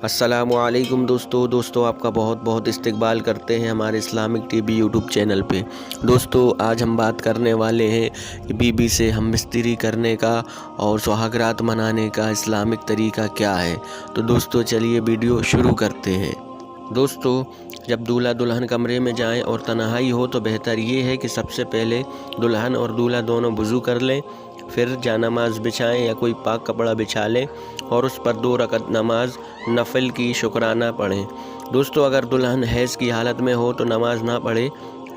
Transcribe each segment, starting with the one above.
السلام علیکم دوستو آپ کا بہت بہت استقبال کرتے ہیں ہمارے Islamic T V YouTube channel پہ۔ دوستو آج ہم بات کرنے والے ہیں کہ بیوی سے ہم مستری کرنے کا اور سہاگرات منانے کا اسلامک طریقہ کیا ہے۔ تو دوستو چلیے ویڈیو شروع کرتے ہیں۔ دوستو جب دولہا دلہن کمرے میں جائیں اور تنہائی ہو تو بہتر یہ ہے کہ سب سے پہلے دلہن اور دولہا دونوں وضو کر لیں، پھر جانماز بچھائیں یا کوئی پاک کپڑا بچھا لیں اور اس پر 2 رکعت نماز نفل کی شکرانہ پڑھیں۔ دوستو اگر دلہن حیض کی حالت میں ہو تو نماز نہ پڑھے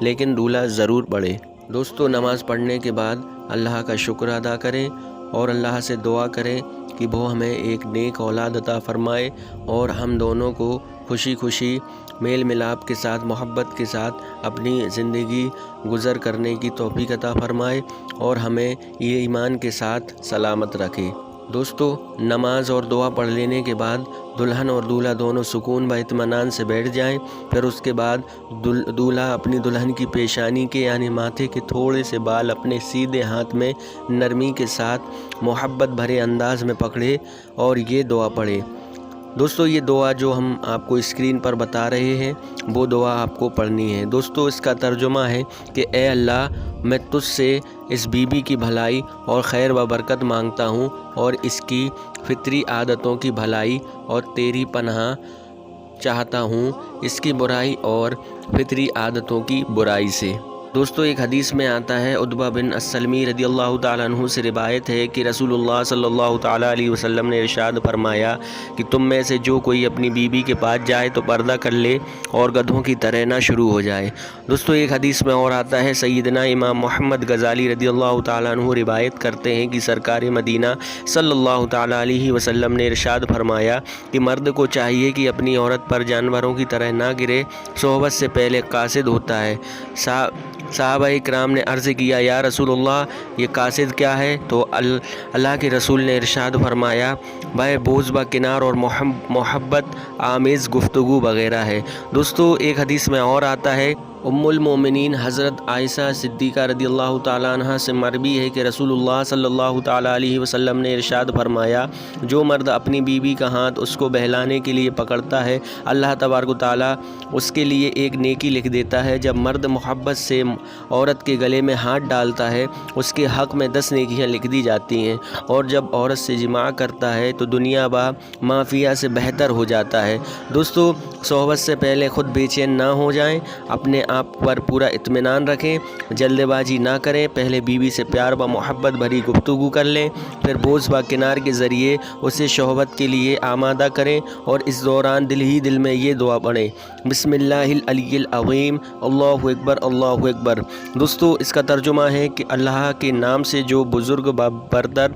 لیکن دولہا ضرور پڑھے۔ دوستو نماز پڑھنے کے بعد اللہ کا شکر ادا کریں اور اللہ سے دعا کریں کہ وہ ہمیں ایک نیک اولاد عطا فرمائے اور ہم دونوں کو خوشی خوشی میل ملاپ کے ساتھ محبت کے ساتھ اپنی زندگی گزر کرنے کی توفیق عطا فرمائے اور ہمیں یہ ایمان کے ساتھ سلامت رکھے۔ دوستو نماز اور دعا پڑھ لینے کے بعد دلہن اور دولہا دونوں سکون و اطمینان سے بیٹھ جائیں۔ پھر اس کے بعد دولہا اپنی دلہن کی پیشانی کے یعنی ماتھے کے تھوڑے سے بال اپنے سیدھے ہاتھ میں نرمی کے ساتھ محبت بھرے انداز میں پکڑے اور یہ دعا پڑھے۔ دوستو یہ دعا جو ہم آپ کو اسکرین پر بتا رہے ہیں وہ دعا آپ کو پڑھنی ہے۔ دوستو اس کا ترجمہ ہے کہ اے اللہ میں تجھ سے اس بیوی کی بھلائی اور خیر و برکت مانگتا ہوں اور اس کی فطری عادتوں کی بھلائی اور تیری پناہ چاہتا ہوں اس کی برائی اور فطری عادتوں کی برائی سے۔ دوستو ایک حدیث میں آتا ہے، عتبہ بن السلمی رضی اللہ تعالیٰ عنہ سے روایت ہے کہ رسول اللہ صلی اللہ تعالیٰ علیہ وسلم نے ارشاد فرمایا کہ تم میں سے جو کوئی اپنی بیوی کے پاس جائے تو پردہ کر لے اور گدھوں کی طرح نہ شروع ہو جائے۔ دوستو ایک حدیث میں اور آتا ہے، سیدنا امام محمد غزالی رضی اللہ تعالیٰ عنہ روایت کرتے ہیں کہ سرکار مدینہ صلی اللہ تعالیٰ علیہ وسلم نے ارشاد فرمایا کہ مرد کو چاہیے کہ اپنی عورت پر جانوروں کی طرح نہ گرے، صحبت سے پہلے قاصد ہوتا ہے۔ صحابہ اکرام نے عرض کیا، یا رسول اللہ یہ قاصد کیا ہے؟ تو اللہ کے رسول نے ارشاد فرمایا، وہ بوجھ با کنار اور محبت آمیز گفتگو وغیرہ ہے۔ دوستو ایک حدیث میں اور آتا ہے، ام المومنین حضرت عائشہ صدیقہ رضی اللہ تعالیٰ عنہ سے مروی ہے کہ رسول اللہ صلی اللہ تعالیٰ علیہ وسلم نے ارشاد فرمایا، جو مرد اپنی بیوی کا ہاتھ اس کو بہلانے کے لیے پکڑتا ہے اللہ تبارک و تعالیٰ اس کے لیے ایک نیکی لکھ دیتا ہے۔ جب مرد محبت سے عورت کے گلے میں ہاتھ ڈالتا ہے اس کے حق میں 10 نیکیاں لکھ دی جاتی ہیں، اور جب عورت سے جماع کرتا ہے تو دنیا با مافیہ سے بہتر ہو جاتا ہے۔ دوستو صحبت سے پہلے خود بے چین نہ ہو جائیں، اپنے آپ پر پورا اطمینان رکھیں، جلد بازی نہ کریں، پہلے بیوی سے پیار و محبت بھری گفتگو کر لیں، پھر بوجھ با کنار کے ذریعے اسے شہوت کے لیے آمادہ کریں اور اس دوران دل ہی دل میں یہ دعا پڑھیں، بسم اللہ العلی العظیم اللہ اکبر اللہ اکبر۔ دوستو اس کا ترجمہ ہے کہ اللہ کے نام سے جو بزرگ برتر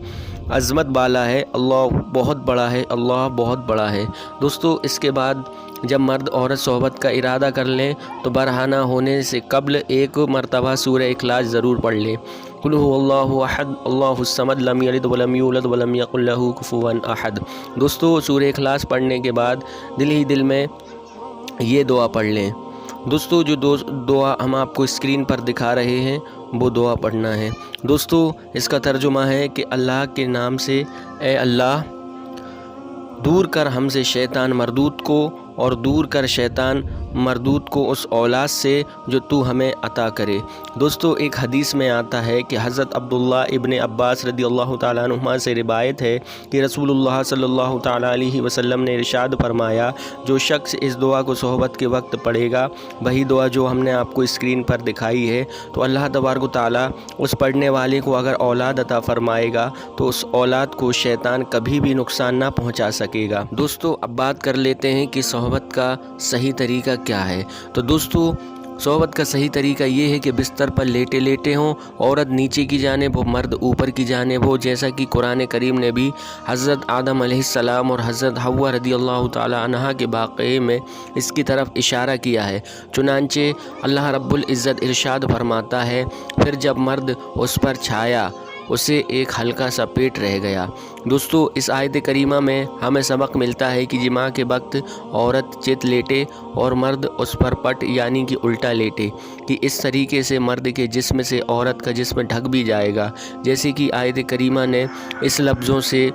عظمت بالا ہے، اللہ بہت بڑا ہے، اللہ بہت بڑا ہے۔ دوستو اس کے بعد جب مرد عورت صحبت کا ارادہ کر لیں تو برہنہ ہونے سے قبل ایک مرتبہ سورہ اخلاص ضرور پڑھ لیں، قل هو اللہ احد اللہ الصمد لم یلد ولم یولد ولم یکن لہ کفوا احد۔ دوستو سورہ اخلاص پڑھنے کے بعد دل ہی دل میں یہ دعا پڑھ لیں۔ دوستو جو دعا ہم آپ کو اسکرین پر دکھا رہے ہیں وہ دعا پڑھنا ہے۔ دوستو اس کا ترجمہ ہے کہ اللہ کے نام سے اے اللہ دور کر ہم سے شیطان مردود کو اور دور کر شیطان مردود کو اس اولاد سے جو تو ہمیں عطا کرے۔ دوستو ایک حدیث میں آتا ہے کہ حضرت عبداللہ ابن عباس رضی اللہ تعالیٰ عنہما سے روایت ہے کہ رسول اللہ صلی اللہ تعالیٰ علیہ وسلم نے ارشاد فرمایا، جو شخص اس دعا کو صحبت کے وقت پڑھے گا، وہی دعا جو ہم نے آپ کو اسکرین پر دکھائی ہے، تو اللہ تبارک و تعالیٰ اس پڑھنے والے کو اگر اولاد عطا فرمائے گا تو اس اولاد کو شیطان کبھی بھی نقصان نہ پہنچا سکے گا۔ دوستو اب بات کر لیتے ہیں کہ صحبت کا صحیح طریقہ کیا ہے۔ تو دوستو صحبت کا صحیح طریقہ یہ ہے کہ بستر پر لیٹے لیٹے ہوں، عورت نیچے کی جانب ہو، مرد اوپر کی جانب ہو، جیسا کہ قرآن کریم نے بھی حضرت آدم علیہ السلام اور حضرت حوا رضی اللہ تعالی عنہا کے واقعے میں اس کی طرف اشارہ کیا ہے۔ چنانچہ اللہ رب العزت ارشاد فرماتا ہے، پھر جب مرد اس پر چھایا اسے ایک ہلکا سا پیٹ رہ گیا۔ دوستو اس آیت کریمہ میں ہمیں سبق ملتا ہے کہ جماع کے وقت عورت چت لیٹے اور مرد اس پر پٹ یعنی کہ الٹا لیٹے، کہ اس طریقے سے مرد کے جسم سے عورت کا جسم ڈھک بھی جائے گا، جیسے کہ آیت کریمہ نے اس لفظوں سے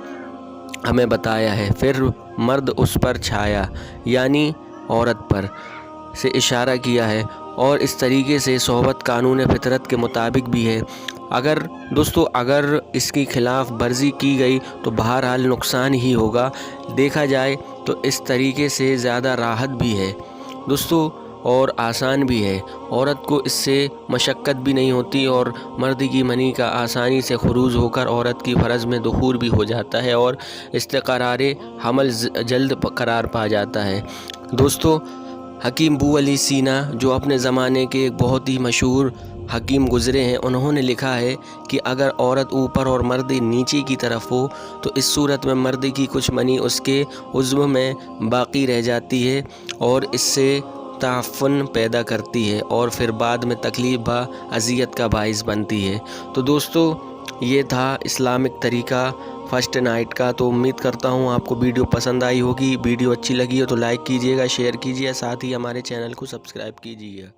ہمیں بتایا ہے۔ پھر مرد اس پر چھایا یعنی عورت پر سے اشارہ کیا ہے، اور اس طریقے سے صحبت قانون فطرت کے مطابق بھی ہے۔ اگر اس کی خلاف ورزی کی گئی تو بہرحال نقصان ہی ہوگا۔ دیکھا جائے تو اس طریقے سے زیادہ راحت بھی ہے دوستو، اور آسان بھی ہے۔ عورت کو اس سے مشقت بھی نہیں ہوتی، اور مرد کی منی کا آسانی سے خروج ہو کر عورت کی فرج میں دخول بھی ہو جاتا ہے، اور استقرار حمل جلد قرار پا جاتا ہے۔ دوستو، حکیم ابو علی سینا جو اپنے زمانے کے ایک بہت ہی مشہور حکیم گزرے ہیں، انہوں نے لکھا ہے کہ اگر عورت اوپر اور مرد نیچے کی طرف ہو تو اس صورت میں مرد کی کچھ منی اس کے عضو میں باقی رہ جاتی ہے اور اس سے تعفن پیدا کرتی ہے، اور پھر بعد میں تکلیف و اذیت کا باعث بنتی ہے۔ تو دوستو، یہ تھا اسلامک طریقہ فرسٹ نائٹ کا۔ تو امید کرتا ہوں آپ کو ویڈیو پسند آئی ہوگی۔ ویڈیو اچھی لگی ہو تو لائک کیجیے گا، شیئر کیجیے، ساتھ ہی ہمارے چینل کو سبسکرائب کیجیے گا۔